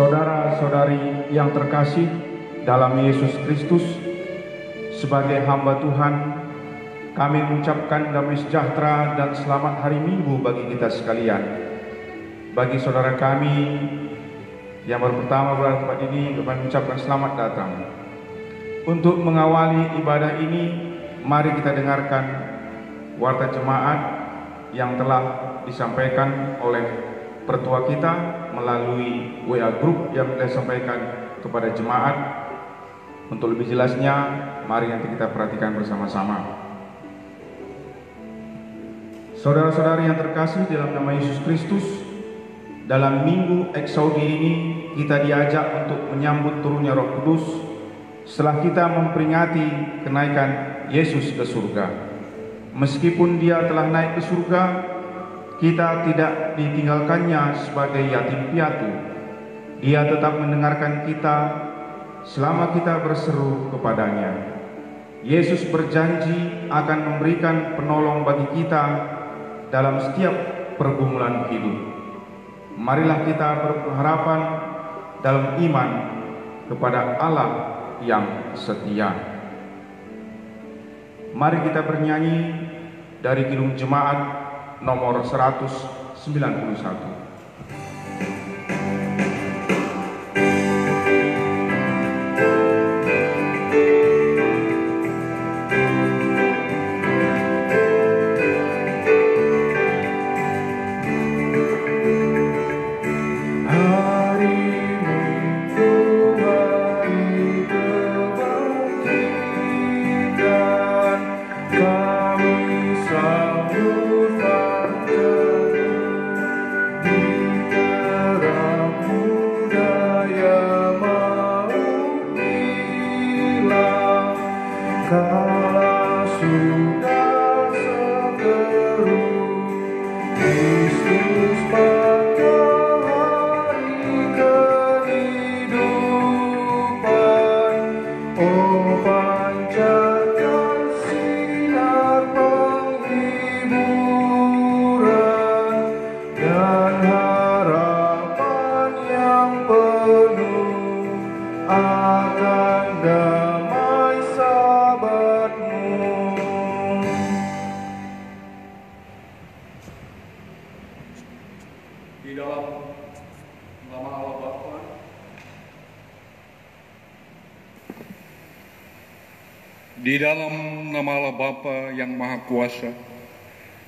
Saudara-saudari yang terkasih dalam Yesus Kristus, sebagai hamba Tuhan, kami mengucapkan damai sejahtera dan selamat hari Minggu bagi kita sekalian. Bagi saudara kami yang baru pertama berada di tempat ini, kami mengucapkan selamat datang. Untuk mengawali ibadah ini, mari kita dengarkan warta jemaat yang telah disampaikan oleh pertua kita melalui WA Group yang kita sampaikan kepada jemaat. Untuk lebih jelasnya, mari nanti kita perhatikan bersama-sama. Saudara-saudari yang terkasih dalam nama Yesus Kristus, dalam Minggu Eksaudi ini kita diajak untuk menyambut turunnya Roh Kudus setelah kita memperingati kenaikan Yesus ke surga. Meskipun Dia telah naik ke surga, kita tidak ditinggalkannya sebagai yatim piatu. Dia tetap mendengarkan kita selama kita berseru kepadanya. Yesus berjanji akan memberikan penolong bagi kita dalam setiap pergumulan hidup. Marilah kita berpengharapan dalam iman kepada Allah yang setia. Mari kita bernyanyi dari Kidung Jemaat nomor 191. Di dalam nama Allah Bapa yang Maha Kuasa,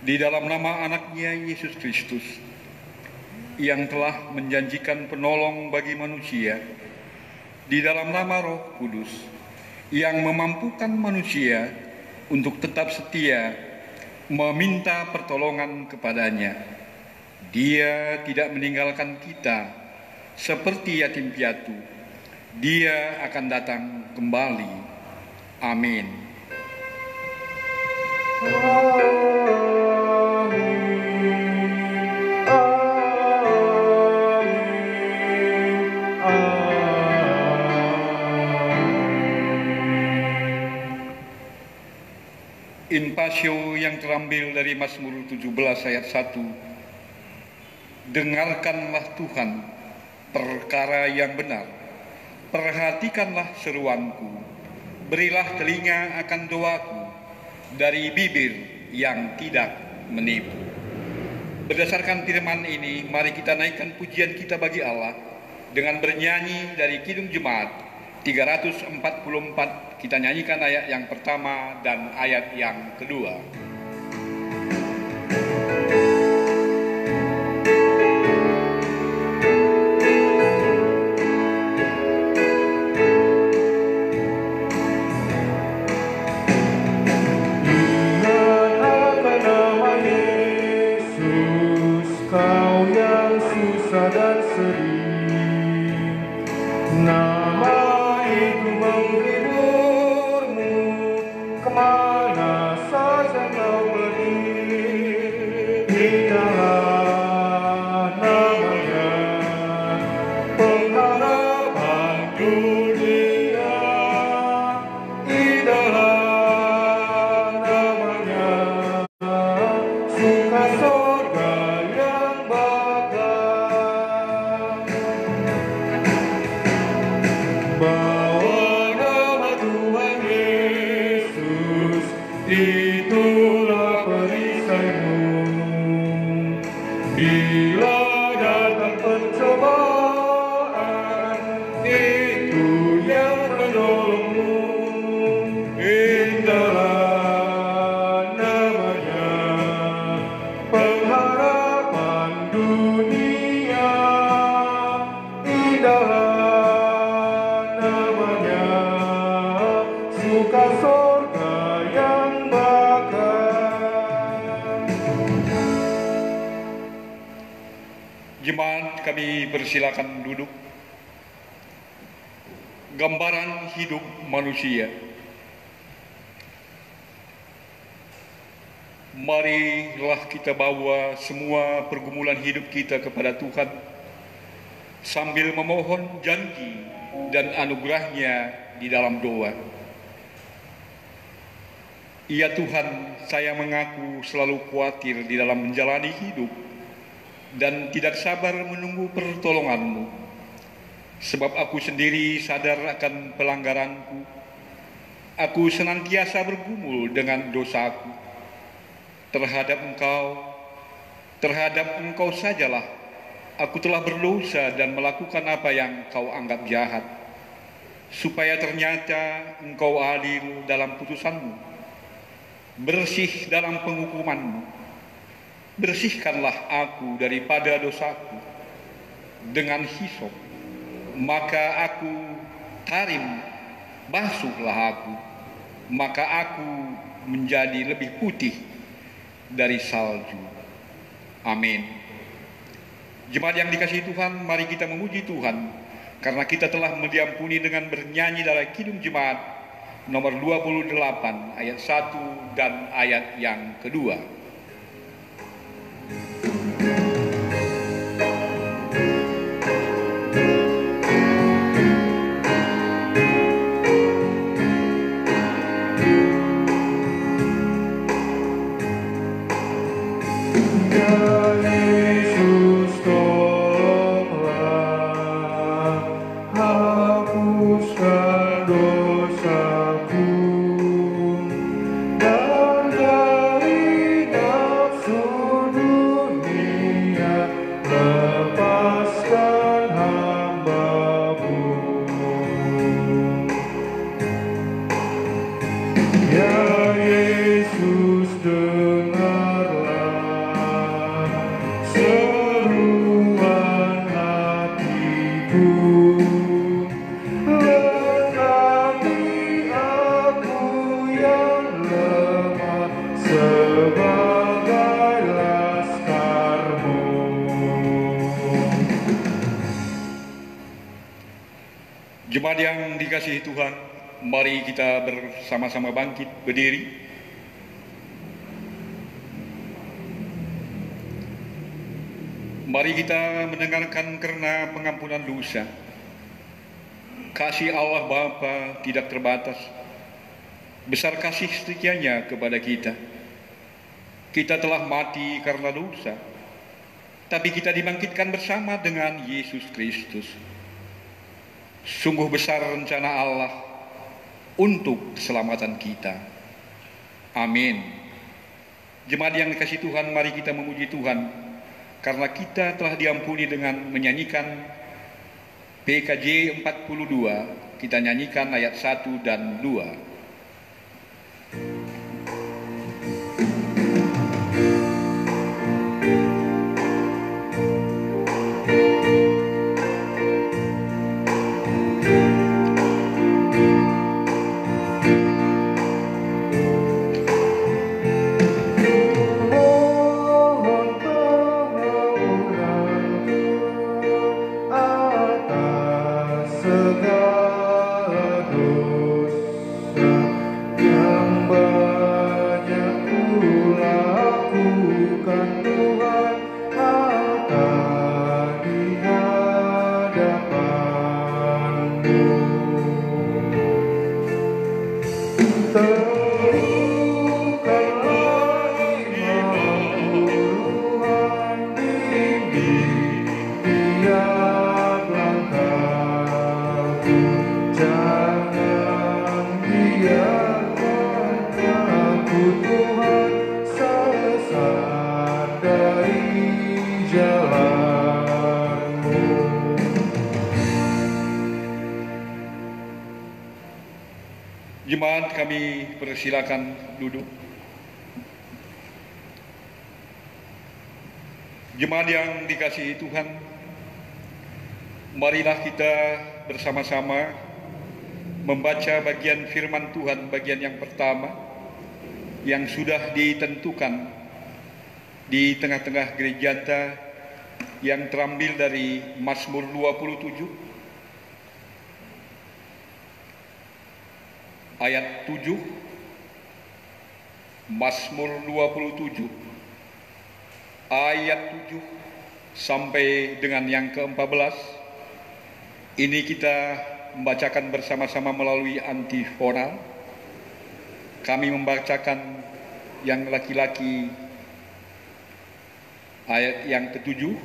di dalam nama anaknya Yesus Kristus, yang telah menjanjikan penolong bagi manusia, di dalam nama Roh Kudus, yang memampukan manusia untuk tetap setia meminta pertolongan kepadanya. Dia tidak meninggalkan kita seperti yatim piatu. Dia akan datang kembali. Amin. In Passio yang terambil dari Mazmur 17 ayat 1. Dengarkanlah Tuhan perkara yang benar, perhatikanlah seruanku, berilah telinga akan doaku dari bibir yang tidak menipu. Berdasarkan firman ini, mari kita naikkan pujian kita bagi Allah dengan bernyanyi dari Kidung Jemaat 344. Kita nyanyikan ayat yang pertama dan ayat yang kedua. Jemaat, kami persilakan duduk. Gambaran hidup manusia. Marilah kita bawa semua pergumulan hidup kita kepada Tuhan sambil memohon janji dan anugerahnya di dalam doa. Ya Tuhan, saya mengaku selalu khawatir di dalam menjalani hidup dan tidak sabar menunggu pertolongan-Mu, sebab aku sendiri sadar akan pelanggaranku. Aku senantiasa bergumul dengan dosaku. Terhadap Engkau sajalah aku telah berdosa dan melakukan apa yang Kau anggap jahat, supaya ternyata Engkau adil dalam putusan-Mu, bersih dalam penghukuman-Mu. Bersihkanlah aku daripada dosaku dengan hisop, maka aku tarim, basuhlah aku, maka aku menjadi lebih putih dari salju. Amin. Jemaat yang dikasihi Tuhan, mari kita memuji Tuhan karena kita telah diampuni dengan bernyanyi dalam Kidung Jemaat nomor 28 ayat 1 dan ayat yang kedua. Dan dari Jemaat yang dikasihi Tuhan, mari kita bersama-sama bangkit berdiri. Mari kita mendengarkan karena pengampunan dosa. Kasih Allah Bapa tidak terbatas. Besar kasih setianya kepada kita. Kita telah mati karena dosa, tapi kita dibangkitkan bersama dengan Yesus Kristus. Sungguh besar rencana Allah untuk keselamatan kita. Amin. Jemaat yang dikasihi Tuhan, mari kita memuji Tuhan karena kita telah diampuni dengan menyanyikan PKJ 42. Kita nyanyikan ayat 1 dan 2. Jemaat, kami persilakan duduk. Jemaat yang dikasihi Tuhan, marilah kita bersama-sama membaca bagian firman Tuhan, bagian yang pertama yang sudah ditentukan di tengah-tengah gereja yang terambil dari Mazmur 27 ayat 7, Mazmur 27 ayat 7 sampai dengan yang ke-14. Ini kita membacakan bersama-sama melalui antifonal. Kami membacakan yang laki-laki ayat yang ke-7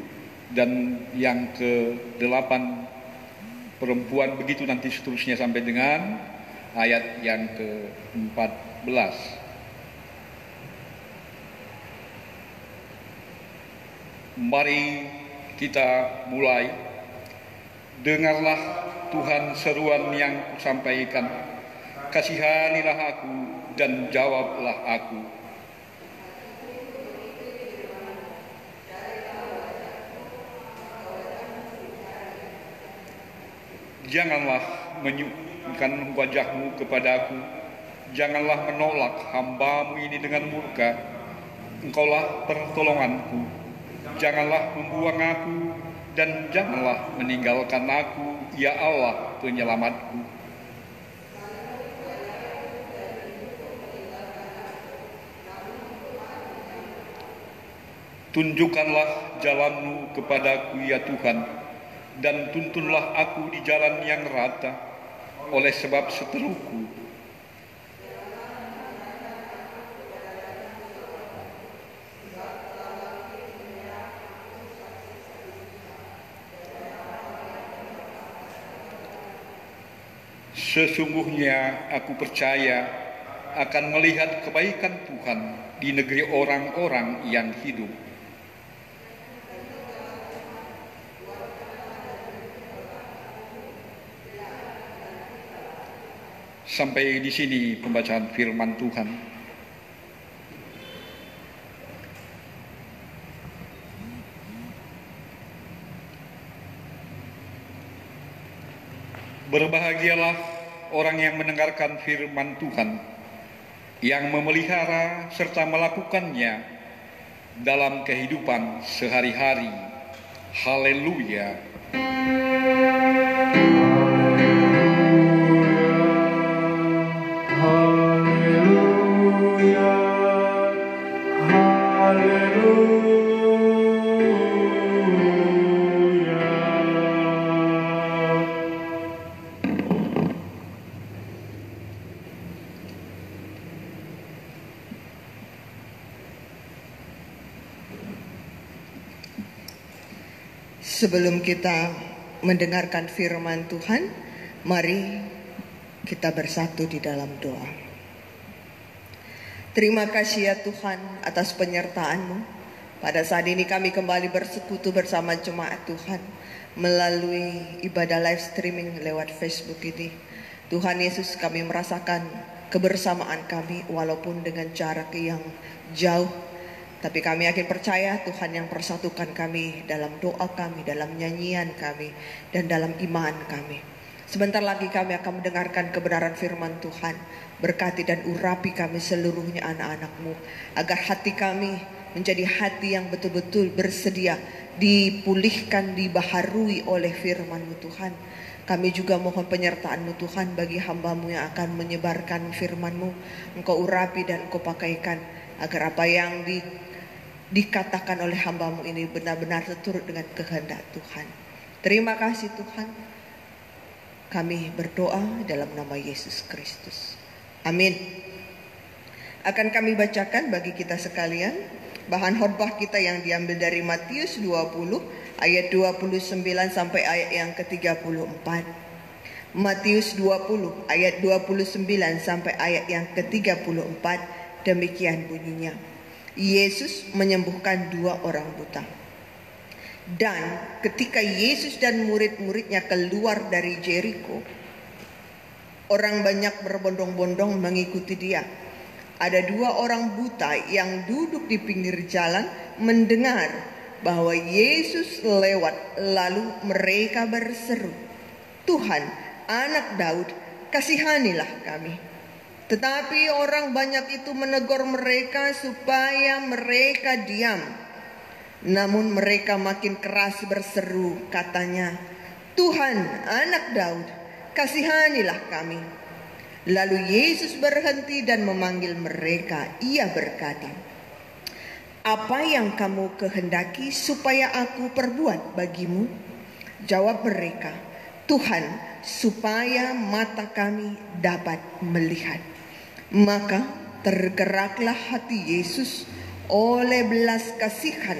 dan yang ke-8 perempuan, begitu nanti seterusnya sampai dengan ayat yang ke-14. Mari kita mulai. Dengarlah Tuhan seruan yang kusampaikan. Kasihanilah aku dan jawablah aku. Janganlah menyungkan wajahmu kepadaku, janganlah menolak hamba-Mu ini dengan murka. Engkaulah pertolonganku, janganlah membuang aku dan janganlah meninggalkan aku, ya Allah penyelamatku. Tunjukkanlah jalan-Mu kepadaku, ya Tuhan, dan tuntunlah aku di jalan yang rata, oleh sebab seteruku. Sesungguhnya aku percaya akan melihat kebaikan Tuhan di negeri orang-orang yang hidup. Sampai di sini pembacaan firman Tuhan. Berbahagialah orang yang mendengarkan firman Tuhan, yang memelihara serta melakukannya dalam kehidupan sehari-hari. Haleluya. Sebelum kita mendengarkan firman Tuhan, mari kita bersatu di dalam doa. Terima kasih ya Tuhan atas penyertaan-Mu. Pada saat ini kami kembali bersekutu bersama jemaat Tuhan melalui ibadah live streaming lewat Facebook ini. Tuhan Yesus, kami merasakan kebersamaan kami walaupun dengan jarak yang jauh. Tapi kami yakin percaya Tuhan yang persatukan kami dalam doa kami, dalam nyanyian kami, dan dalam iman kami. Sebentar lagi kami akan mendengarkan kebenaran firman Tuhan. Berkati dan urapi kami seluruhnya anak-anak-Mu, agar hati kami menjadi hati yang betul-betul bersedia dipulihkan, dibaharui oleh firman-Mu Tuhan. Kami juga mohon penyertaan-Mu Tuhan bagi hamba-Mu yang akan menyebarkan firman-Mu. Engkau urapi dan Engkau pakaikan, agar apa yang dikatakan oleh hamba-Mu ini benar-benar seturut dengan kehendak Tuhan. Terima kasih Tuhan. Kami berdoa dalam nama Yesus Kristus. Amin. Akan kami bacakan bagi kita sekalian bahan khotbah kita yang diambil dari Matius 20 ayat 29 sampai ayat yang ke-34. Matius 20 ayat 29 sampai ayat yang ke-34, demikian bunyinya. Yesus menyembuhkan 2 orang buta. Dan ketika Yesus dan murid-muridnya keluar dari Jeriko, orang banyak berbondong-bondong mengikuti dia. Ada 2 orang buta yang duduk di pinggir jalan mendengar bahwa Yesus lewat, lalu mereka berseru, "Tuhan, Anak Daud, kasihanilah kami." Tetapi orang banyak itu menegur mereka supaya mereka diam. Namun mereka makin keras berseru, katanya, "Tuhan, Anak Daud, kasihanilah kami." Lalu Yesus berhenti dan memanggil mereka. Ia berkata, "Apa yang kamu kehendaki supaya aku perbuat bagimu?" Jawab mereka, "Tuhan, supaya mata kami dapat melihat." Maka tergeraklah hati Yesus oleh belas kasihan,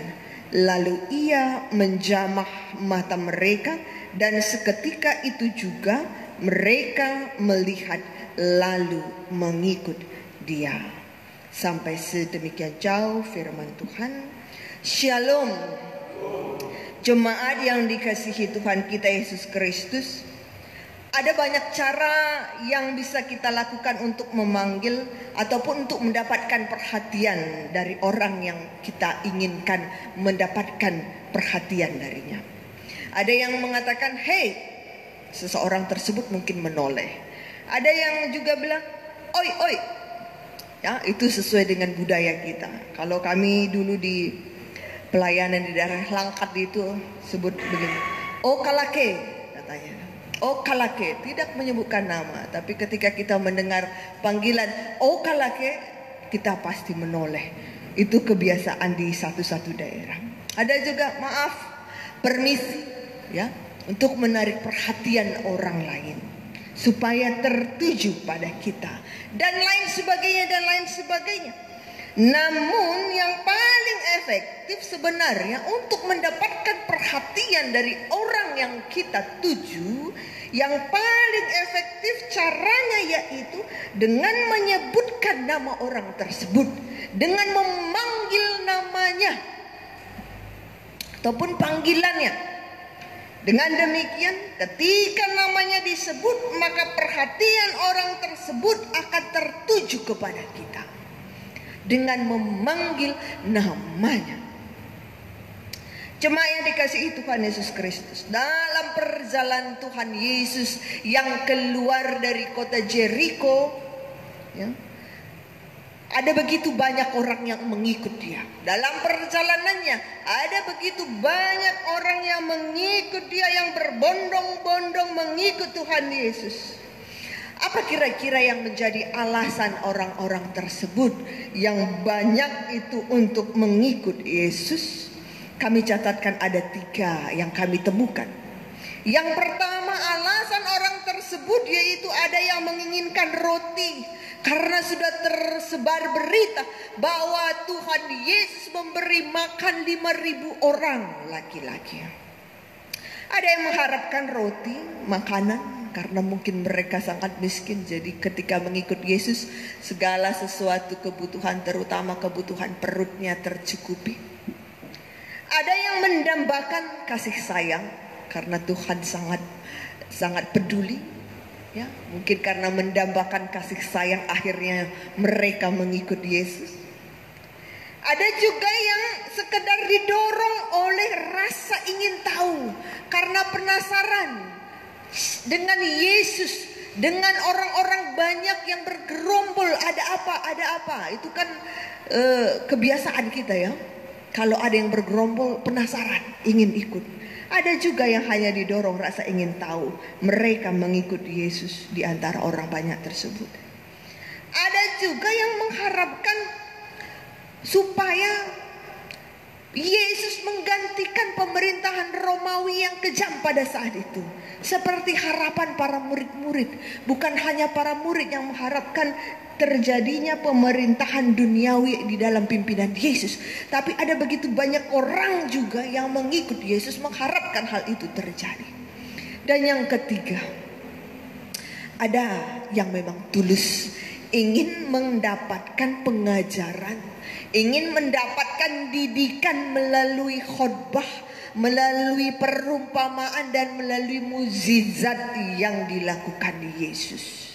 lalu ia menjamah mata mereka, dan seketika itu juga mereka melihat lalu mengikut dia. Sampai sedemikian jauh firman Tuhan. Shalom. Jemaat yang dikasihi Tuhan kita Yesus Kristus, ada banyak cara yang bisa kita lakukan untuk memanggil ataupun untuk mendapatkan perhatian dari orang yang kita inginkan mendapatkan perhatian darinya. Ada yang mengatakan, "Hey," seseorang tersebut mungkin menoleh. Ada yang juga bilang, "Oi, oi." Ya, itu sesuai dengan budaya kita. Kalau kami dulu di pelayanan di daerah Langkat itu sebut begini, "Oh kalake," katanya. "Oh kalake," tidak menyebutkan nama, tapi ketika kita mendengar panggilan "Oh kalake," kita pasti menoleh. Itu kebiasaan di satu-satu daerah. Ada juga "maaf," "permisi," ya, untuk menarik perhatian orang lain supaya tertuju pada kita, dan lain sebagainya dan lain sebagainya. Namun yang paling efektif sebenarnya untuk mendapatkan perhatian dari orang yang kita tuju, yang paling efektif caranya yaitu dengan menyebutkan nama orang tersebut, dengan memanggil namanya ataupun panggilannya. Dengan demikian, ketika namanya disebut, maka perhatian orang tersebut akan tertuju kepada kita dengan memanggil namanya. Jemaat yang dikasihi Tuhan Yesus Kristus, dalam perjalanan Tuhan Yesus yang keluar dari kota Jeriko, ya, ada begitu banyak orang yang mengikut dia. Dalam perjalanannya ada begitu banyak orang yang mengikut dia, yang berbondong-bondong mengikut Tuhan Yesus. Apa kira-kira yang menjadi alasan orang-orang tersebut yang banyak itu untuk mengikut Yesus? Kami catatkan ada 3 yang kami temukan. Yang pertama, alasan orang tersebut yaitu ada yang menginginkan roti, karena sudah tersebar berita bahwa Tuhan Yesus memberi makan 5.000 orang laki-laki. Ada yang mengharapkan roti, makanan, karena mungkin mereka sangat miskin. Jadi ketika mengikut Yesus, segala sesuatu kebutuhan, terutama kebutuhan perutnya, tercukupi. Ada yang mendambakan kasih sayang, karena Tuhan sangat peduli. Ya, mungkin karena mendambakan kasih sayang akhirnya mereka mengikut Yesus. Ada juga yang sekedar didorong oleh rasa ingin tahu, karena penasaran dengan Yesus, dengan orang-orang banyak yang bergerombol. Ada apa? Itu kan kebiasaan kita ya. Kalau ada yang bergerombol, penasaran, ingin ikut. Ada juga yang hanya didorong rasa ingin tahu. Mereka mengikut Yesus di antara orang banyak tersebut. Ada juga yang mengharapkan supaya Yesus menggantikan pemerintahan Romawi yang kejam pada saat itu. Seperti harapan para murid-murid. Bukan hanya para murid yang mengharapkan terjadinya pemerintahan duniawi di dalam pimpinan Yesus, tapi ada begitu banyak orang juga yang mengikut Yesus mengharapkan hal itu terjadi. Dan yang ketiga, ada yang memang tulus ingin mendapatkan pengajaran, ingin mendapatkan didikan melalui khotbah, melalui perumpamaan, dan melalui mukjizat yang dilakukan Yesus.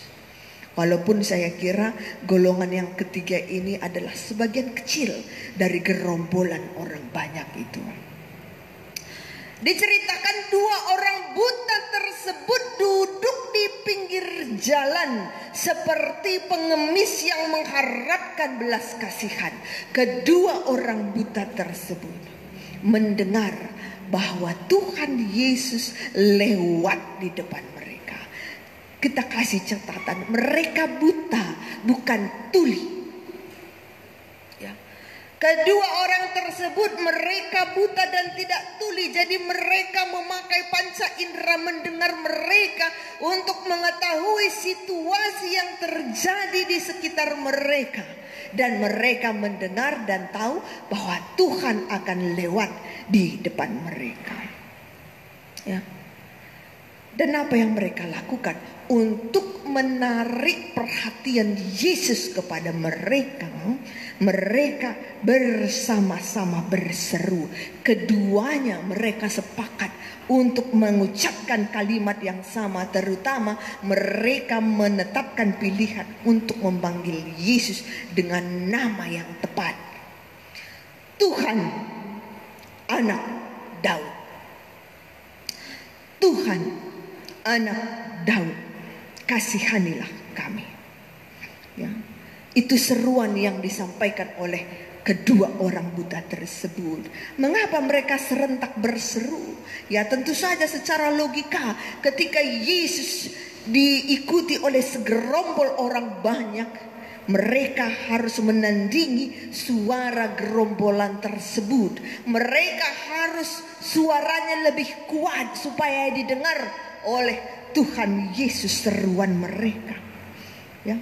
Walaupun saya kira golongan yang ketiga ini adalah sebagian kecil dari gerombolan orang banyak itu. Diceritakan dua orang buta tersebut duduk di pinggir jalan seperti pengemis yang mengharapkan belas kasihan. Kedua orang buta tersebut mendengar bahwa Tuhan Yesus lewat di depan mereka. Kita kasih catatan, mereka buta, bukan tuli. Ya. Kedua orang tersebut mereka buta dan tidak tuli. Jadi mereka memakai panca indera mendengar mereka untuk mengetahui situasi yang terjadi di sekitar mereka. Dan mereka mendengar dan tahu bahwa Tuhan akan lewat di depan mereka. Ya. Dan apa yang mereka lakukan untuk menarik perhatian Yesus kepada mereka? Mereka bersama-sama berseru. Keduanya mereka sepakat untuk mengucapkan kalimat yang sama. Terutama mereka menetapkan pilihan untuk memanggil Yesus dengan nama yang tepat. Tuhan, Anak Daud. Tuhan, Anak Daud, kasihanilah kami. Ya, itu seruan yang disampaikan oleh kedua orang buta tersebut. Mengapa mereka serentak berseru? Ya tentu saja secara logika, ketika Yesus diikuti oleh segerombol orang banyak, mereka harus menandingi suara gerombolan tersebut. Mereka harus suaranya lebih kuat supaya didengar oleh Tuhan Yesus seruan mereka. Ya.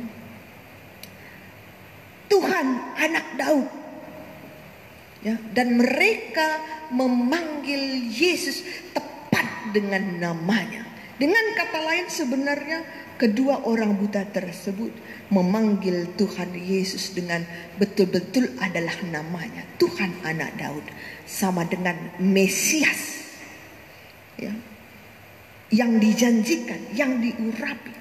Tuhan, Anak Daud. Ya, dan mereka memanggil Yesus tepat dengan namanya. Dengan kata lain sebenarnya kedua orang buta tersebut memanggil Tuhan Yesus dengan betul-betul adalah namanya. Tuhan, Anak Daud, sama dengan Mesias. Ya. Yang dijanjikan, yang diurapi.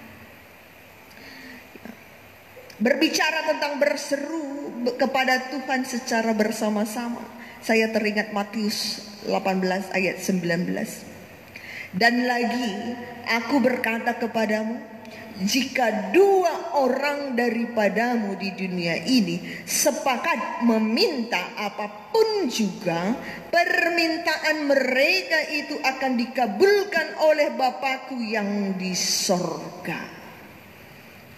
Berbicara tentang berseru kepada Tuhan secara bersama-sama, saya teringat Matius 18 ayat 19. Dan lagi aku berkata kepadamu, jika dua orang daripadamu di dunia ini sepakat meminta apapun juga, permintaan mereka itu akan dikabulkan oleh Bapa-Ku yang di sorga.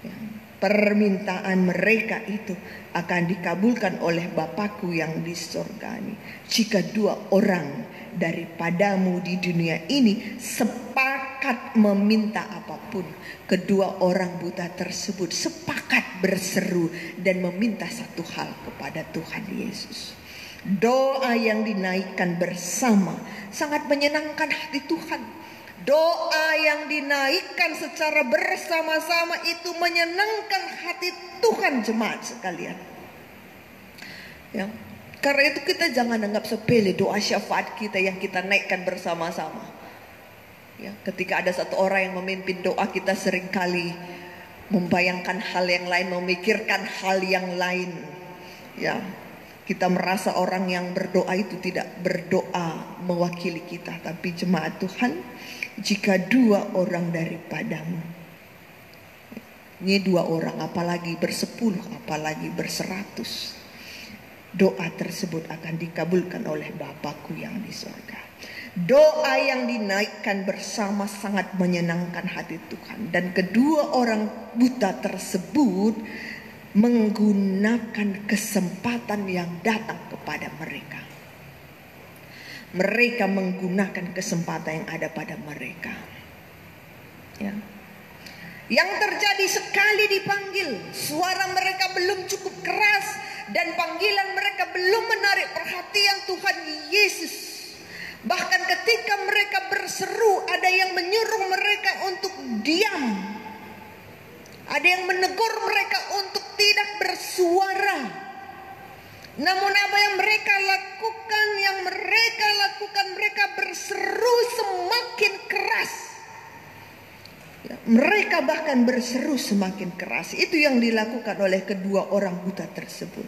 Ya, permintaan mereka itu akan dikabulkan oleh Bapa-Ku yang di sorga. Jika dua orang daripadamu di dunia ini sepakat meminta apapun. Kedua orang buta tersebut sepakat berseru dan meminta satu hal kepada Tuhan Yesus. Doa yang dinaikkan bersama sangat menyenangkan hati Tuhan. Doa yang dinaikkan secara bersama-sama itu menyenangkan hati Tuhan, jemaat sekalian. Ya, karena itu kita jangan anggap sepele doa syafaat kita yang kita naikkan bersama-sama. Ya, ketika ada satu orang yang memimpin doa, kita seringkali membayangkan hal yang lain, memikirkan hal yang lain. Ya, kita merasa orang yang berdoa itu tidak berdoa mewakili kita. Tapi jemaat Tuhan, jika 2 orang daripadamu, ini 2 orang, apalagi ber10, apalagi ber100, doa tersebut akan dikabulkan oleh Bapakku yang di surga. Doa yang dinaikkan bersama sangat menyenangkan hati Tuhan. Dan kedua orang buta tersebut menggunakan kesempatan yang datang kepada mereka. Mereka menggunakan kesempatan yang ada pada mereka. Ya. Yang terjadi sekali dipanggil, suara mereka belum cukup keras dan panggilan mereka belum menarik perhatian Tuhan Yesus. Bahkan ketika mereka berseru, ada yang menyuruh mereka untuk diam. Ada yang menegur mereka untuk tidak bersuara. Namun apa yang mereka lakukan? Mereka berseru semakin keras. Ya, mereka bahkan berseru semakin keras. Itu yang dilakukan oleh kedua orang buta tersebut.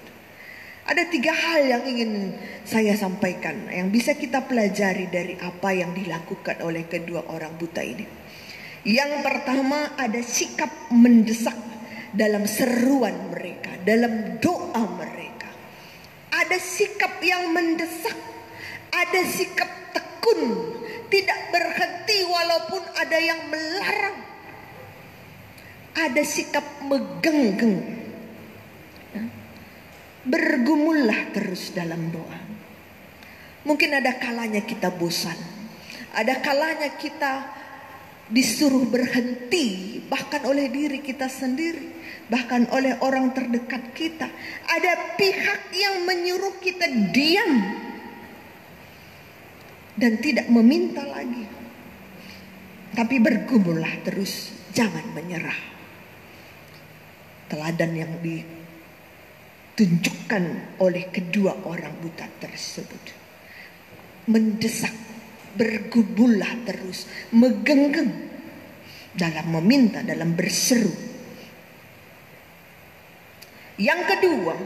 Ada 3 hal yang ingin saya sampaikan, yang bisa kita pelajari dari apa yang dilakukan oleh kedua orang buta ini. Yang pertama, ada sikap mendesak dalam seruan mereka, dalam doa mereka. Ada sikap yang mendesak, ada sikap tekun, tidak berhenti walaupun ada yang melarang. Ada sikap megenggeng. Bergumullah terus dalam doa. Mungkin ada kalanya kita bosan, ada kalanya kita disuruh berhenti, bahkan oleh diri kita sendiri, bahkan oleh orang terdekat kita. Ada pihak yang menyuruh kita diam dan tidak meminta lagi. Tapi bergumullah terus, jangan menyerah. Teladan yang ditunjukkan oleh kedua orang buta tersebut. Mendesak, bergumullah terus, megenggeng dalam meminta, dalam berseru. Yang kedua,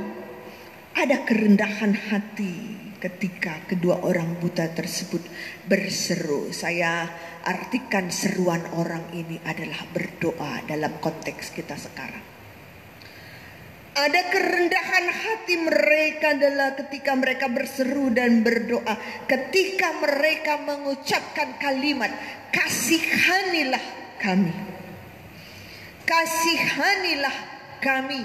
ada kerendahan hati ketika kedua orang buta tersebut berseru. Saya artikan seruan orang ini adalah berdoa dalam konteks kita sekarang. Ada kerendahan hati mereka adalah ketika mereka berseru dan berdoa. Ketika mereka mengucapkan kalimat, kasihanilah kami. Kasihanilah kami.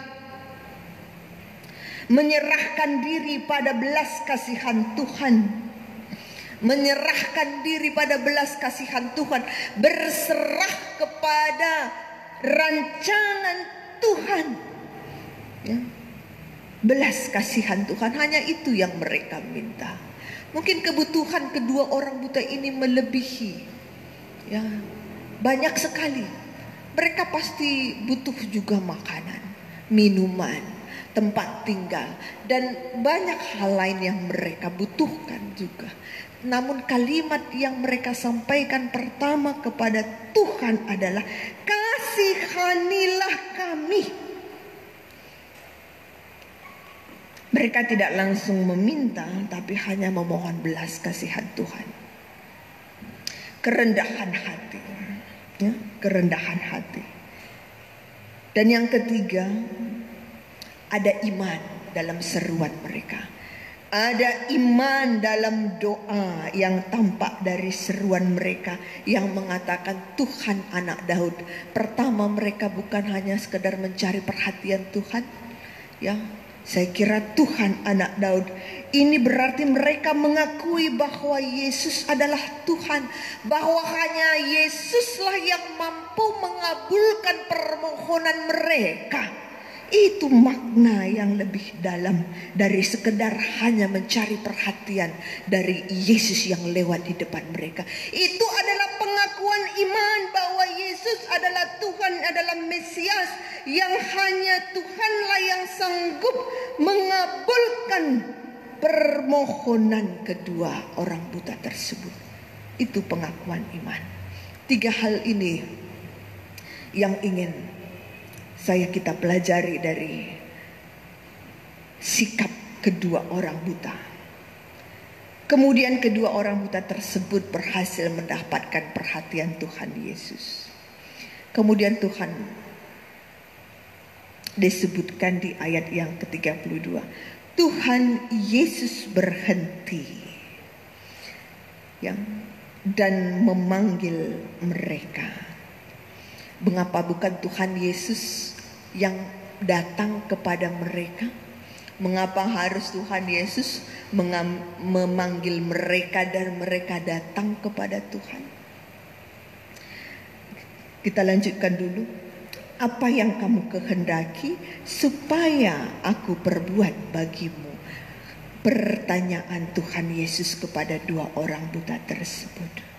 Menyerahkan diri pada belas kasihan Tuhan. Menyerahkan diri pada belas kasihan Tuhan. Berserah kepada rancangan Tuhan. Ya. Belas kasihan Tuhan, hanya itu yang mereka minta. Mungkin kebutuhan kedua orang buta ini melebihi, ya, banyak sekali. Mereka pasti butuh juga makanan, minuman, tempat tinggal, dan banyak hal lain yang mereka butuhkan juga. Namun kalimat yang mereka sampaikan pertama kepada Tuhan adalah kasihanilah kami. Mereka tidak langsung meminta, tapi hanya memohon belas kasihan Tuhan. Kerendahan hati, ya, kerendahan hati. Dan yang ketiga, ada iman dalam seruan mereka. Ada iman dalam doa yang tampak dari seruan mereka yang mengatakan Tuhan anak Daud. Pertama, mereka bukan hanya sekedar mencari perhatian Tuhan, ya. Saya kira Tuhan anak Daud ini berarti mereka mengakui bahwa Yesus adalah Tuhan, bahwa hanya Yesuslah yang mampu mengabulkan permohonan mereka. Itu makna yang lebih dalam dari sekedar hanya mencari perhatian dari Yesus yang lewat di depan mereka. Itu adalah pengakuan iman bahwa Yesus adalah Tuhan, adalah Mesias, yang hanya Tuhanlah yang sanggup mengabulkan permohonan kedua orang buta tersebut. Itu pengakuan iman. 3 hal ini yang ingin kita pelajari dari sikap kedua orang buta. Kemudian kedua orang buta tersebut berhasil mendapatkan perhatian Tuhan Yesus. Kemudian Tuhan disebutkan di ayat yang ke-32. Tuhan Yesus berhenti dan memanggil mereka. Mengapa bukan Tuhan Yesus yang datang kepada mereka? Mengapa harus Tuhan Yesus memanggil mereka dan mereka datang kepada Tuhan? Kita lanjutkan dulu. Apa yang kamu kehendaki supaya aku perbuat bagimu? Pertanyaan Tuhan Yesus kepada 2 orang buta tersebut.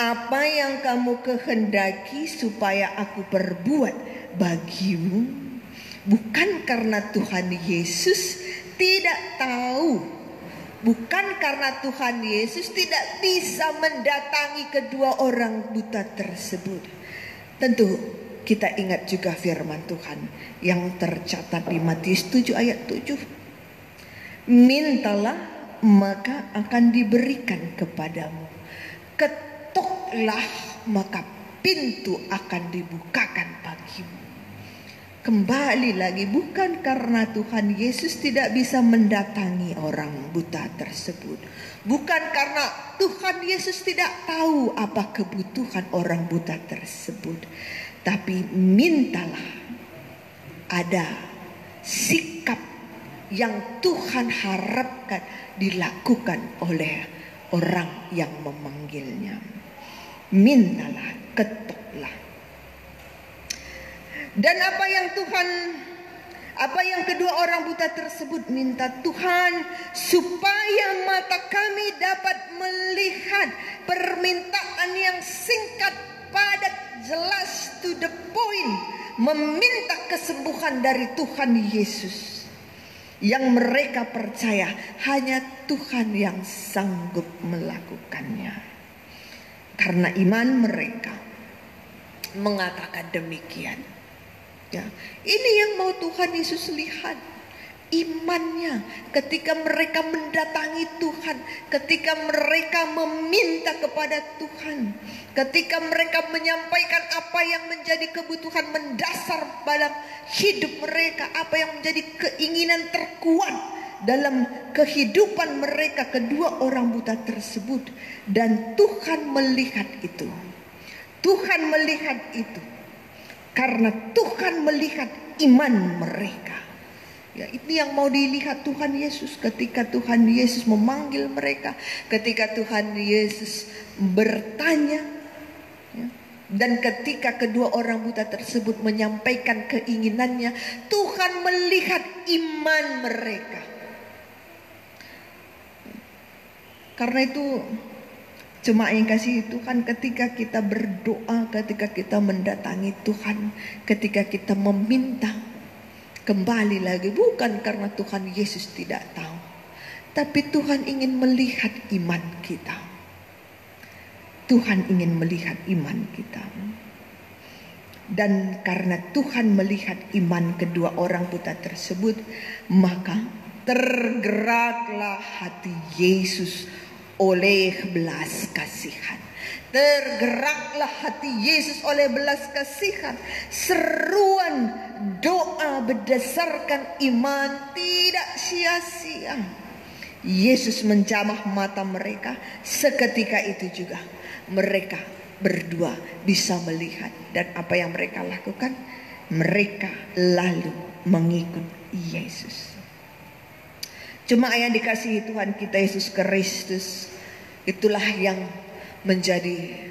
Apa yang kamu kehendaki supaya aku perbuat bagimu? Bukan karena Tuhan Yesus tidak tahu. Bukan karena Tuhan Yesus tidak bisa mendatangi kedua orang buta tersebut. Tentu kita ingat juga firman Tuhan yang tercatat di Matius 7 ayat 7. Mintalah maka akan diberikan kepadamu. Ketoklah maka pintu akan dibukakan bagimu. Kembali lagi, bukan karena Tuhan Yesus tidak bisa mendatangi orang buta tersebut. Bukan karena Tuhan Yesus tidak tahu apa kebutuhan orang buta tersebut. Tapi mintalah, ada sikap yang Tuhan harapkan dilakukan oleh orang yang memanggilnya. Mintalah, ketoklah. Dan apa yang kedua orang buta tersebut minta? Tuhan, supaya mata kami dapat melihat. Permintaan yang singkat, padat, jelas, to the point. Meminta kesembuhan dari Tuhan Yesus. Yang mereka percaya hanya Tuhan yang sanggup melakukannya. Karena iman mereka mengatakan demikian. Ya, ini yang mau Tuhan Yesus lihat. Imannya ketika mereka mendatangi Tuhan, ketika mereka meminta kepada Tuhan, ketika mereka menyampaikan apa yang menjadi kebutuhan mendasar dalam hidup mereka, apa yang menjadi keinginan terkuat dalam kehidupan mereka, kedua orang buta tersebut. Dan Tuhan melihat itu. Tuhan melihat itu. Karena Tuhan melihat iman mereka. Ya, ini yang mau dilihat Tuhan Yesus ketika Tuhan Yesus memanggil mereka, ketika Tuhan Yesus bertanya, ya, dan ketika kedua orang buta tersebut menyampaikan keinginannya, Tuhan melihat iman mereka. Karena itu cuma yang kasih Tuhan, ketika kita berdoa, ketika kita mendatangi Tuhan, ketika kita meminta, kembali lagi bukan karena Tuhan Yesus tidak tahu, tapi Tuhan ingin melihat iman kita. Tuhan ingin melihat iman kita. Dan karena Tuhan melihat iman kedua orang buta tersebut, maka tergeraklah hati Yesus oleh belas kasihan. Tergeraklah hati Yesus oleh belas kasihan. Seruan doa berdasarkan iman tidak sia-sia. Yesus menjamah mata mereka. Seketika itu juga mereka berdua bisa melihat. Dan apa yang mereka lakukan? Mereka lalu mengikut Yesus. Cuma yang dikasihi Tuhan kita Yesus Kristus, itulah yang menjadi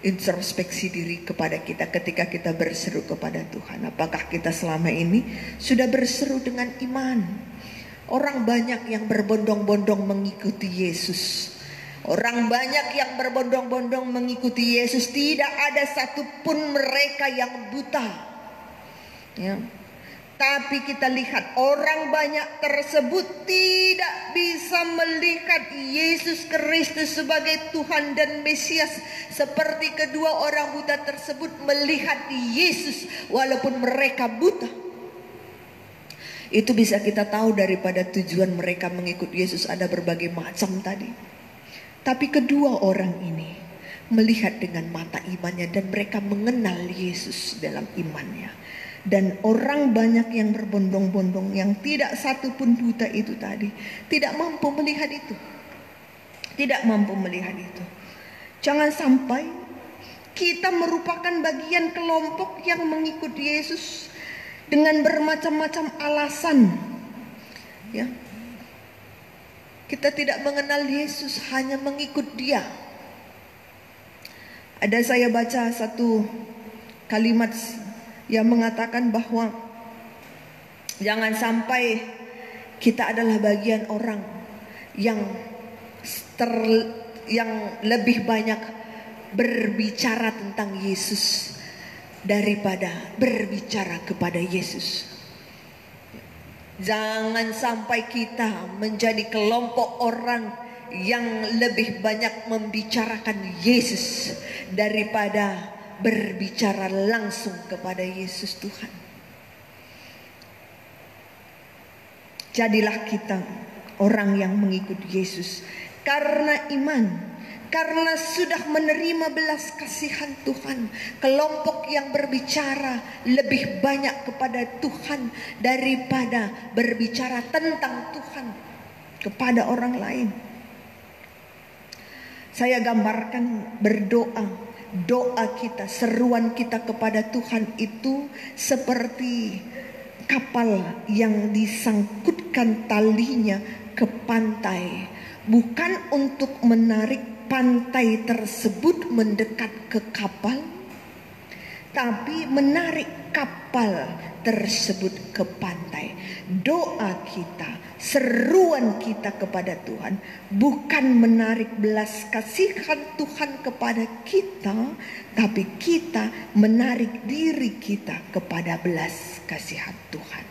introspeksi diri kepada kita ketika kita berseru kepada Tuhan. Apakah kita selama ini sudah berseru dengan iman? Orang banyak yang berbondong-bondong mengikuti Yesus. Orang banyak yang berbondong-bondong mengikuti Yesus. Tidak ada satupun mereka yang buta. Ya. Tapi kita lihat orang banyak tersebut tidak bisa melihat Yesus Kristus sebagai Tuhan dan Mesias. Seperti kedua orang buta tersebut melihat Yesus walaupun mereka buta. Itu bisa kita tahu daripada tujuan mereka mengikut Yesus ada berbagai macam tadi. Tapi kedua orang ini melihat dengan mata imannya dan mereka mengenal Yesus dalam imannya. Dan orang banyak yang berbondong-bondong yang tidak satu pun buta itu tadi tidak mampu melihat itu. Tidak mampu melihat itu. Jangan sampai kita merupakan bagian kelompok yang mengikut Yesus dengan bermacam-macam alasan. Ya. Kita tidak mengenal Yesus, hanya mengikut Dia. Ada saya baca satu kalimat yang mengatakan bahwa jangan sampai kita adalah bagian orang yang lebih banyak berbicara tentang Yesus daripada berbicara kepada Yesus. Jangan sampai kita menjadi kelompok orang yang lebih banyak membicarakan Yesus daripada berbicara langsung kepada Yesus Tuhan. Jadilah kita orang yang mengikut Yesus karena iman, karena sudah menerima belas kasihan Tuhan. Kelompok yang berbicara lebih banyak kepada Tuhan daripada berbicara tentang Tuhan kepada orang lain. Saya gambarkan berdoa. Doa kita, seruan kita kepada Tuhan itu seperti kapal yang disangkutkan talinya ke pantai. Bukan untuk menarik pantai tersebut mendekat ke kapal, tapi menarik kapal tersebut ke pantai. Doa kita, seruan kita kepada Tuhan bukan menarik belas kasihan Tuhan kepada kita, tapi kita menarik diri kita kepada belas kasihan Tuhan.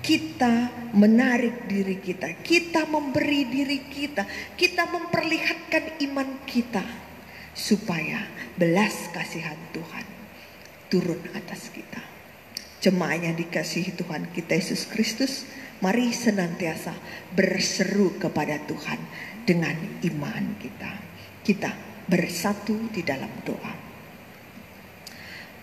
Kita menarik diri kita, kita memberi diri kita, kita memperlihatkan iman kita supaya belas kasihan Tuhan turun atas kita. Jemaat yang dikasihi Tuhan kita Yesus Kristus, mari senantiasa berseru kepada Tuhan dengan iman kita. Kita bersatu di dalam doa.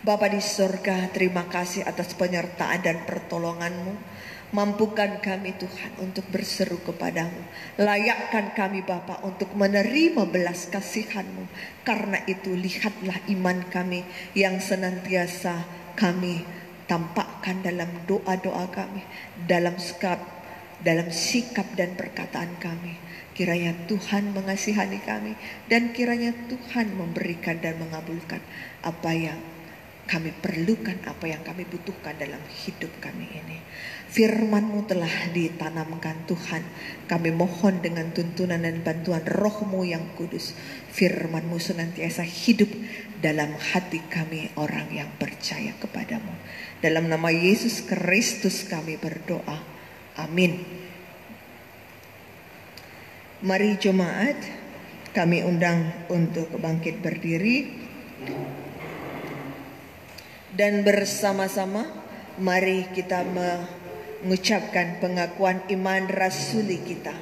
Bapa di surga, terima kasih atas penyertaan dan pertolongan-Mu. Mampukan kami Tuhan untuk berseru kepadamu. Layakkan kami Bapa untuk menerima belas kasihan-Mu. Karena itu lihatlah iman kami yang senantiasa kami tampakkan dalam doa-doa kami, dalam sikap dan perkataan kami. Kiranya Tuhan mengasihani kami dan kiranya Tuhan memberikan dan mengabulkan apa yang kami perlukan, apa yang kami butuhkan dalam hidup kami ini. Firman-Mu telah ditanamkan Tuhan. Kami mohon dengan tuntunan dan bantuan Roh-Mu yang kudus. Firman-Mu senantiasa hidup dalam hati kami orang yang percaya kepadamu. Dalam nama Yesus Kristus kami berdoa. Amin. Mari jemaat, kami undang untuk bangkit berdiri. Dan bersama-sama mari kita mengucapkan pengakuan iman rasuli kita.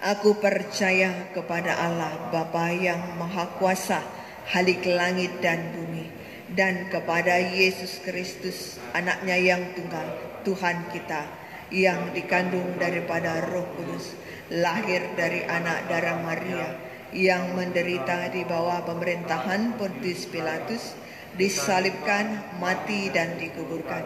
Aku percaya kepada Allah Bapa yang Maha Kuasa, Halik langit dan bumi, dan kepada Yesus Kristus, anaknya yang tunggal, Tuhan kita, yang dikandung daripada Roh Kudus, lahir dari anak darah Maria, yang menderita di bawah pemerintahan Pontius Pilatus, disalibkan, mati dan dikuburkan,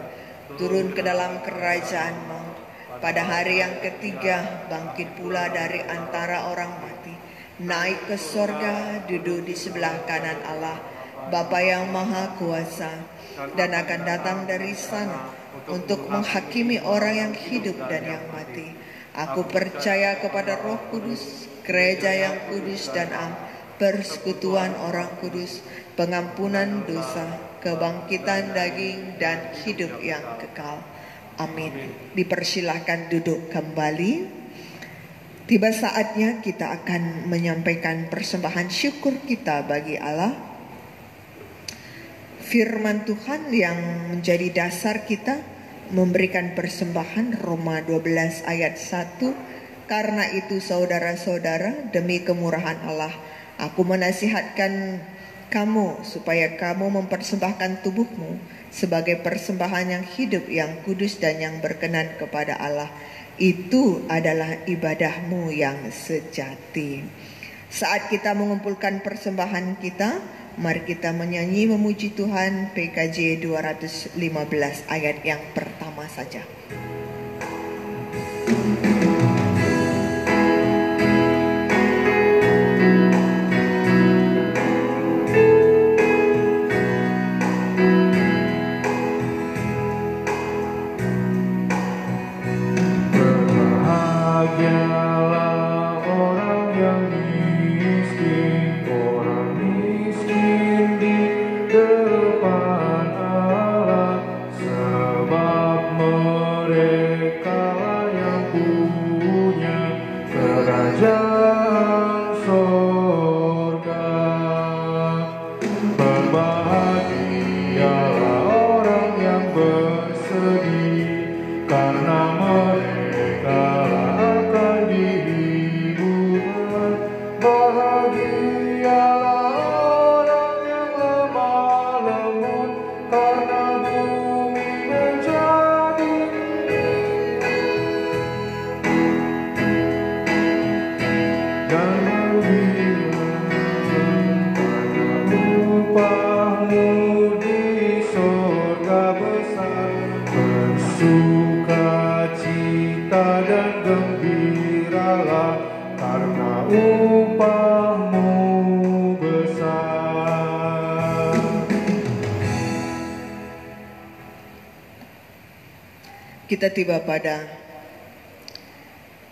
turun ke dalam kerajaan maut, pada hari yang ketiga bangkit pula dari antara orang mati, naik ke sorga, duduk di sebelah kanan Allah, Bapa yang Maha Kuasa, dan akan datang dari sana untuk menghakimi orang yang hidup dan yang mati. Aku percaya kepada Roh Kudus, gereja yang kudus dan am, persekutuan orang kudus, pengampunan dosa, kebangkitan daging, dan hidup yang kekal. Amin. Dipersilahkan duduk kembali. Tiba saatnya kita akan menyampaikan persembahan syukur kita bagi Allah. Firman Tuhan yang menjadi dasar kita memberikan persembahan, Roma 12 ayat 1. Karena itu saudara-saudara, demi kemurahan Allah, aku menasihatkan kamu supaya kamu mempersembahkan tubuhmu sebagai persembahan yang hidup, yang kudus dan yang berkenan kepada Allah. Itu adalah ibadahmu yang sejati. Saat kita mengumpulkan persembahan kita, mari kita menyanyi memuji Tuhan PKJ 215 ayat yang pertama saja. Kita tiba pada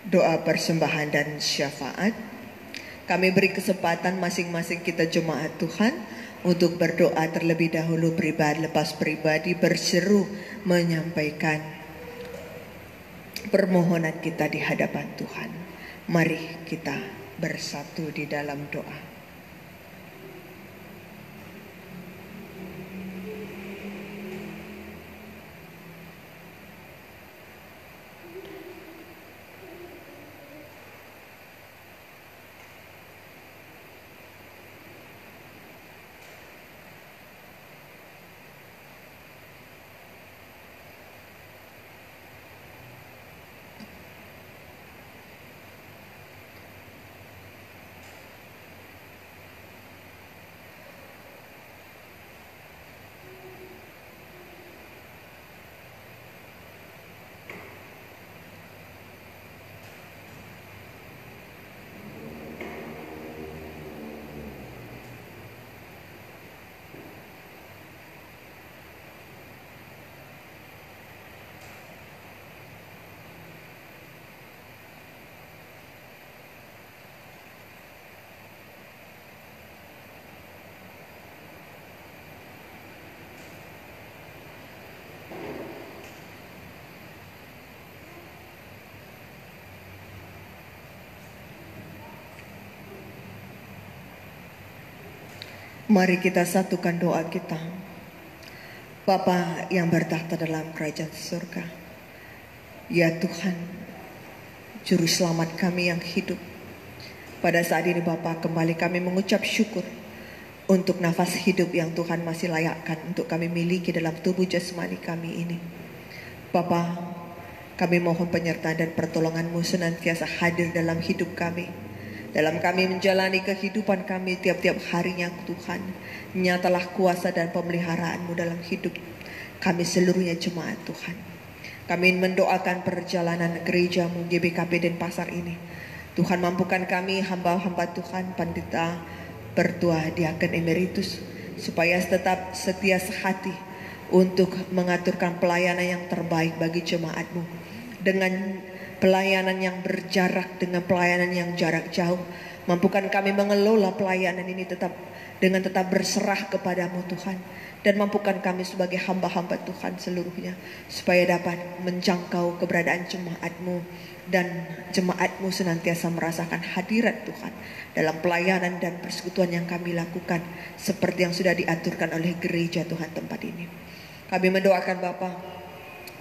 doa persembahan dan syafaat. Kami beri kesempatan masing-masing kita jemaat Tuhan untuk berdoa terlebih dahulu pribadi, lepas pribadi berseru menyampaikan permohonan kita di hadapan Tuhan. Mari kita bersatu di dalam doa. Mari kita satukan doa kita. Bapa yang bertahta dalam kerajaan surga, ya Tuhan, Juru Selamat kami yang hidup. Pada saat ini Bapa, kembali kami mengucap syukur untuk nafas hidup yang Tuhan masih layakkan untuk kami miliki dalam tubuh jasmani kami ini. Bapa, kami mohon penyertaan dan pertolongan-Mu senantiasa hadir dalam hidup kami. Dalam kami menjalani kehidupan kami tiap-tiap harinya Tuhan, nyatalah kuasa dan pemeliharaan-Mu dalam hidup kami seluruhnya jemaat Tuhan. Kami mendoakan perjalanan gereja-Mu GBKP Denpasar ini. Tuhan mampukan kami hamba-hamba Tuhan, Pandita Pertua Diaken Emeritus, supaya tetap setia sehati untuk mengaturkan pelayanan yang terbaik bagi jemaat-Mu. Dengan pelayanan yang berjarak, dengan pelayanan yang jarak jauh, mampukan kami mengelola pelayanan ini tetap berserah kepadamu Tuhan. Dan mampukan kami sebagai hamba-hamba Tuhan seluruhnya, supaya dapat menjangkau keberadaan jemaat-Mu, dan jemaat-Mu senantiasa merasakan hadirat Tuhan dalam pelayanan dan persekutuan yang kami lakukan, seperti yang sudah diaturkan oleh gereja Tuhan tempat ini. Kami mendoakan Bapa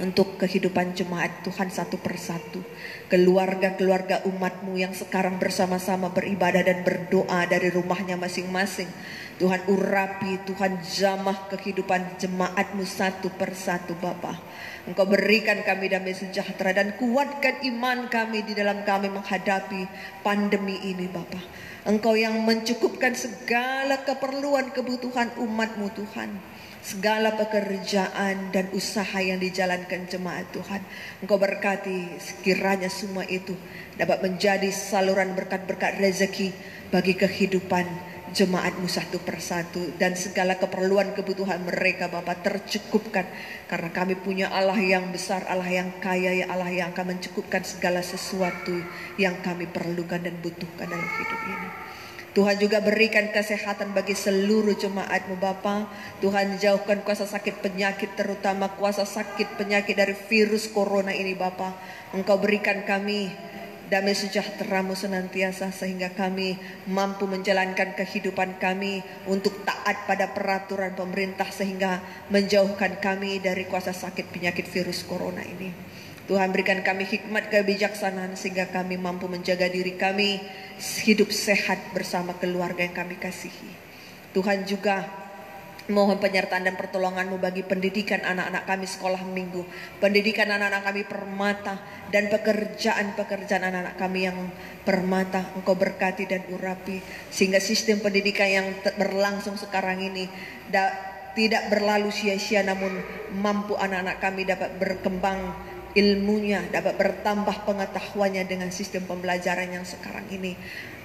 untuk kehidupan jemaat Tuhan satu persatu, keluarga-keluarga umat-Mu yang sekarang bersama-sama beribadah dan berdoa dari rumahnya masing-masing. Tuhan urapi, Tuhan jamah kehidupan jemaat-Mu satu persatu Bapa. Engkau berikan kami damai sejahtera dan kuatkan iman kami di dalam kami menghadapi pandemi ini Bapa. Engkau yang mencukupkan segala keperluan kebutuhan umat-Mu Tuhan. Segala pekerjaan dan usaha yang dijalankan jemaat Tuhan, Engkau berkati sekiranya semua itu dapat menjadi saluran berkat-berkat rezeki bagi kehidupan jemaat-Mu satu persatu, dan segala keperluan kebutuhan mereka Bapa tercukupkan, karena kami punya Allah yang besar, Allah yang kaya, ya Allah yang akan mencukupkan segala sesuatu yang kami perlukan dan butuhkan dalam hidup ini. Tuhan juga berikan kesehatan bagi seluruh jemaat-Mu Bapa. Tuhan jauhkan kuasa sakit penyakit, terutama kuasa sakit penyakit dari virus corona ini Bapa. Engkau berikan kami damai sejahtera-Mu senantiasa, sehingga kami mampu menjalankan kehidupan kami untuk taat pada peraturan pemerintah, sehingga menjauhkan kami dari kuasa sakit penyakit virus corona ini. Tuhan berikan kami hikmat kebijaksanaan, sehingga kami mampu menjaga diri kami hidup sehat bersama keluarga yang kami kasihi. Tuhan juga mohon penyertaan dan pertolongan-Mu bagi pendidikan anak-anak kami sekolah minggu, pendidikan anak-anak kami permata, dan pekerjaan-pekerjaan anak-anak kami yang permata. Engkau berkati dan urapi, sehingga sistem pendidikan yang berlangsung sekarang ini tidak berlalu sia-sia, namun mampu anak-anak kami dapat berkembang ilmunya, dapat bertambah pengetahuannya dengan sistem pembelajaran yang sekarang ini.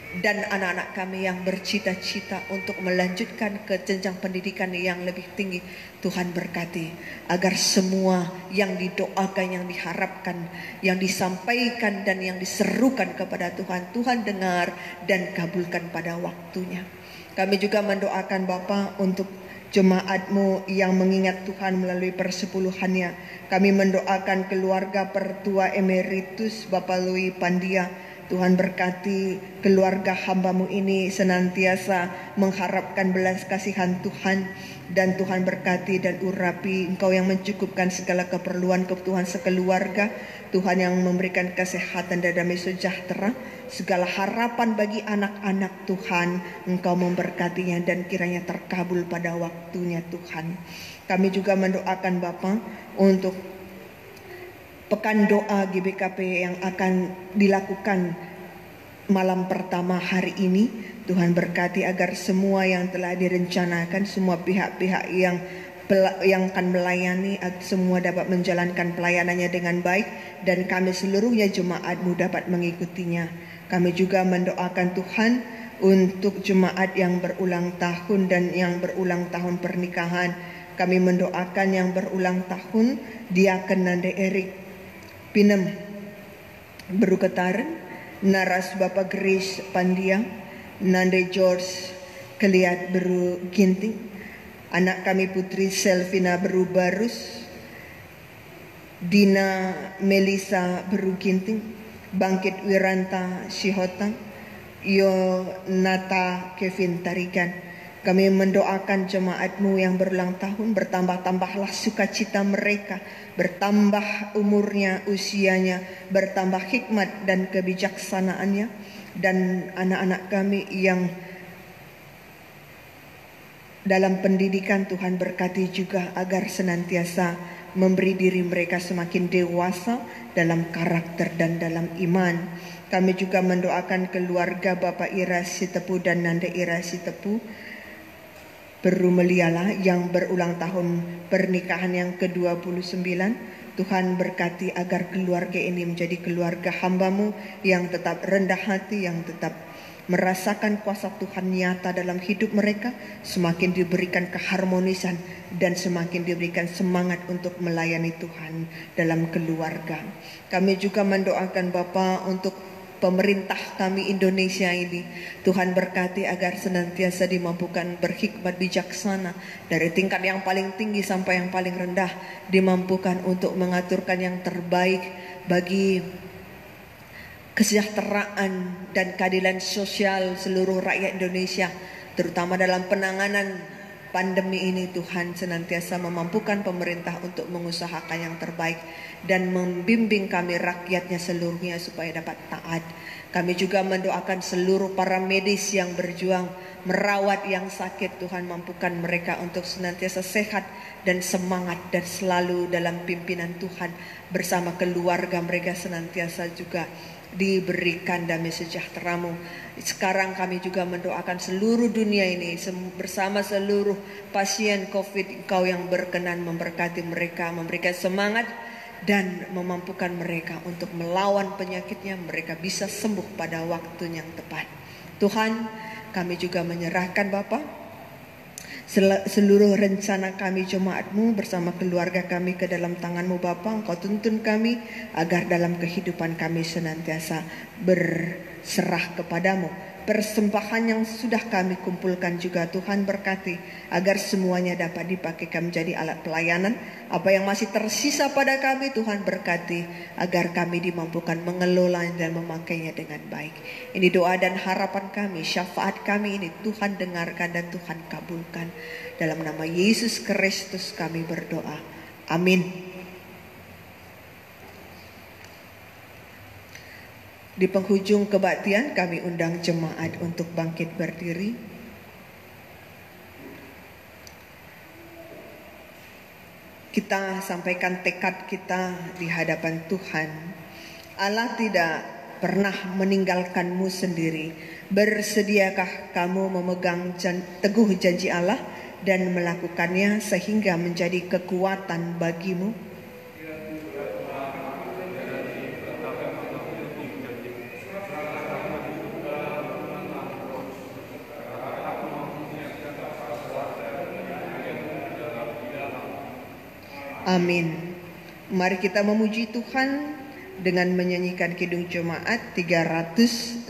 Dan anak-anak kami yang bercita-cita untuk melanjutkan ke jenjang pendidikan yang lebih tinggi, Tuhan berkati agar semua yang didoakan, yang diharapkan, yang disampaikan dan yang diserukan kepada Tuhan, Tuhan dengar dan kabulkan pada waktunya. Kami juga mendoakan Bapa untuk jemaat-Mu yang mengingat Tuhan melalui persepuluhannya. Kami mendoakan keluarga Pertua Emeritus Bapak Louis Pandia. Tuhan berkati keluarga hamba-Mu ini senantiasa mengharapkan belas kasihan Tuhan, dan Tuhan berkati dan urapi. Engkau yang mencukupkan segala keperluan kebutuhan sekeluarga, Tuhan yang memberikan kesehatan dan damai sejahtera, segala harapan bagi anak-anak Tuhan, Engkau memberkatinya dan kiranya terkabul pada waktunya Tuhan. Kami juga mendoakan Bapa untuk pekan doa GBKP yang akan dilakukan malam pertama hari ini. Tuhan berkati agar semua yang telah direncanakan, semua pihak-pihak yang akan melayani, semua dapat menjalankan pelayanannya dengan baik, dan kami seluruhnya jemaat-Mu dapat mengikutinya. Kami juga mendoakan Tuhan untuk jemaat yang berulang tahun dan yang berulang tahun pernikahan. Kami mendoakan yang berulang tahun Diaken Nande Erik Pinem Beruketaran, Naras Bapak Grace Pandia, Nande George Keliat Beru Ginting, anak kami Putri Selvina Beru Barus, Dina Melisa Beru Ginting, Bangkit Wiranta Shihota, Yonata Kevin Tarigan. Kami mendoakan jemaat-Mu yang berulang tahun, bertambah-tambahlah sukacita mereka, bertambah umurnya, usianya, bertambah hikmat dan kebijaksanaannya. Dan anak-anak kami yang dalam pendidikan, Tuhan berkati juga agar senantiasa memberi diri mereka semakin dewasa dalam karakter dan dalam iman. Kami juga mendoakan keluarga Bapak Ira Sitepu dan Nanda Ira Sitepu Beru Meliala yang berulang tahun pernikahan yang ke-29. Tuhan berkati agar keluarga ini menjadi keluarga hamba-Mu yang tetap rendah hati, yang tetap merasakan kuasa Tuhan nyata dalam hidup mereka, semakin diberikan keharmonisan dan semakin diberikan semangat untuk melayani Tuhan dalam keluarga. Kami juga mendoakan Bapa untuk pemerintah kami Indonesia ini. Tuhan berkati agar senantiasa dimampukan berhikmat bijaksana dari tingkat yang paling tinggi sampai yang paling rendah, dimampukan untuk mengaturkan yang terbaik bagi kesejahteraan dan keadilan sosial seluruh rakyat Indonesia, terutama dalam penanganan pandemi ini. Tuhan senantiasa memampukan pemerintah untuk mengusahakan yang terbaik dan membimbing kami rakyatnya seluruhnya supaya dapat taat. Kami juga mendoakan seluruh para medis yang berjuang merawat yang sakit. Tuhan mampukan mereka untuk senantiasa sehat dan semangat dan selalu dalam pimpinan Tuhan bersama keluarga mereka senantiasa juga diberikan damai sejahtera-Mu. Sekarang kami juga mendoakan seluruh dunia ini bersama seluruh pasien COVID. Engkau yang berkenan memberkati mereka, memberikan semangat dan memampukan mereka untuk melawan penyakitnya. Mereka bisa sembuh pada waktu yang tepat. Tuhan, kami juga menyerahkan Bapa seluruh rencana kami jemaat-Mu bersama keluarga kami ke dalam tangan-Mu Bapa. Engkau tuntun kami agar dalam kehidupan kami senantiasa berserah kepadamu. Persembahan yang sudah kami kumpulkan juga Tuhan berkati agar semuanya dapat dipakai menjadi alat pelayanan. Apa yang masih tersisa pada kami Tuhan berkati agar kami dimampukan mengelola dan memakainya dengan baik. Ini doa dan harapan kami, syafaat kami ini Tuhan dengarkan dan Tuhan kabulkan. Dalam nama Yesus Kristus kami berdoa. Amin. Di penghujung kebaktian kami undang jemaat untuk bangkit berdiri. Kita sampaikan tekad kita di hadapan Tuhan. Allah tidak pernah meninggalkanmu sendiri. Bersediakah kamu memegang teguh janji Allah dan melakukannya sehingga menjadi kekuatan bagimu? Amin. Mari kita memuji Tuhan dengan menyanyikan Kidung Jemaat 364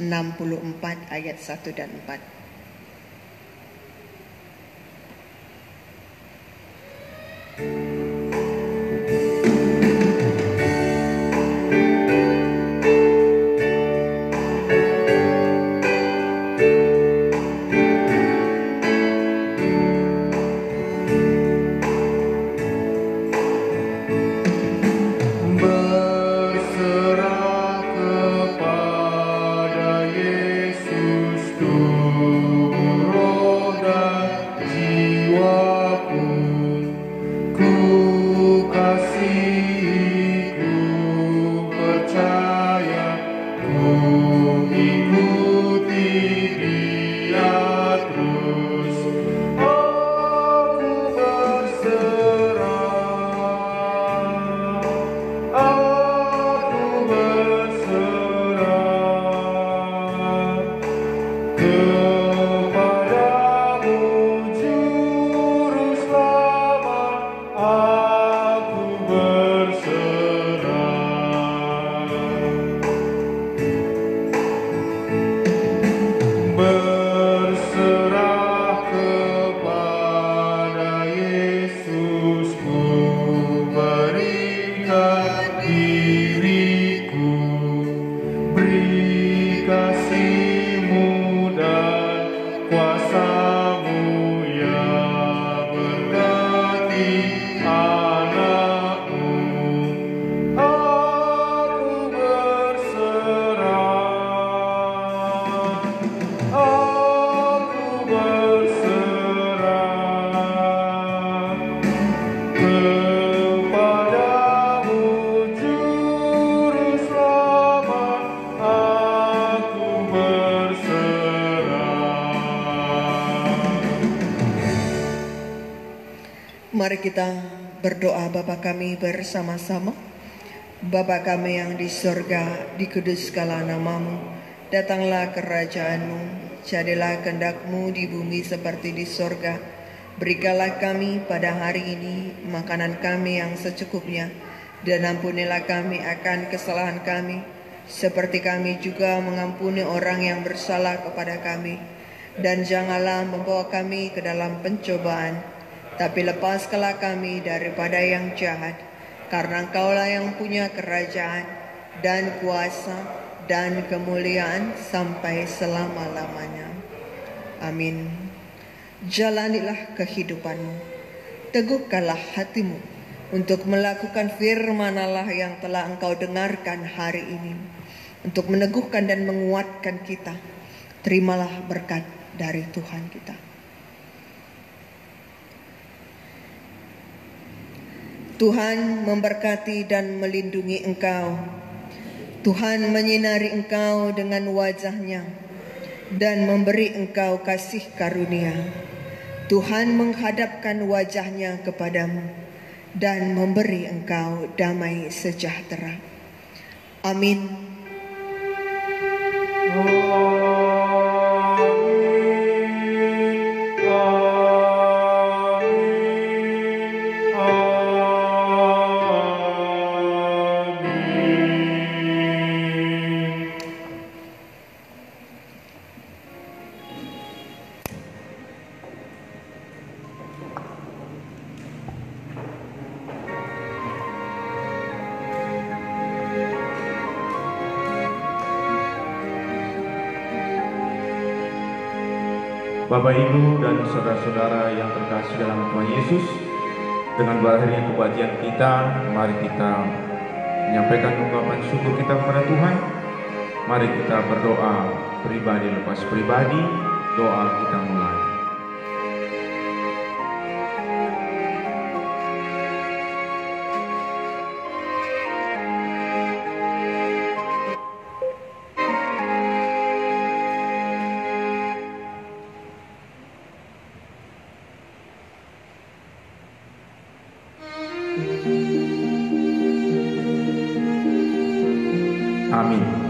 ayat 1 dan 4. Mari kita berdoa Bapa kami bersama-sama. Bapa kami yang di sorga, dikuduskanlah namamu. Datanglah kerajaanmu, jadilah kehendak-Mu di bumi seperti di sorga. Berikanlah kami pada hari ini makanan kami yang secukupnya, dan ampunilah kami akan kesalahan kami, seperti kami juga mengampuni orang yang bersalah kepada kami. Dan janganlah membawa kami ke dalam pencobaan, tapi lepaskanlah kami daripada yang jahat. Karena Engkaulah yang punya kerajaan dan kuasa dan kemuliaan sampai selama-lamanya. Amin. Jalanilah kehidupanmu, teguhkanlah hatimu untuk melakukan firman Allah yang telah engkau dengarkan hari ini, untuk meneguhkan dan menguatkan kita. Terimalah berkat dari Tuhan kita. Tuhan memberkati dan melindungi engkau. Tuhan menyinari engkau dengan wajah-Nya dan memberi engkau kasih karunia. Tuhan menghadapkan wajah-Nya kepadamu dan memberi engkau damai sejahtera. Amin. Bapak, Ibu, dan saudara-saudara yang terkasih dalam Tuhan Yesus, dengan berakhirnya kebaktian kita, mari kita menyampaikan ungkapan syukur kita kepada Tuhan. Mari kita berdoa pribadi lepas pribadi. Doa kita mulai. Amin.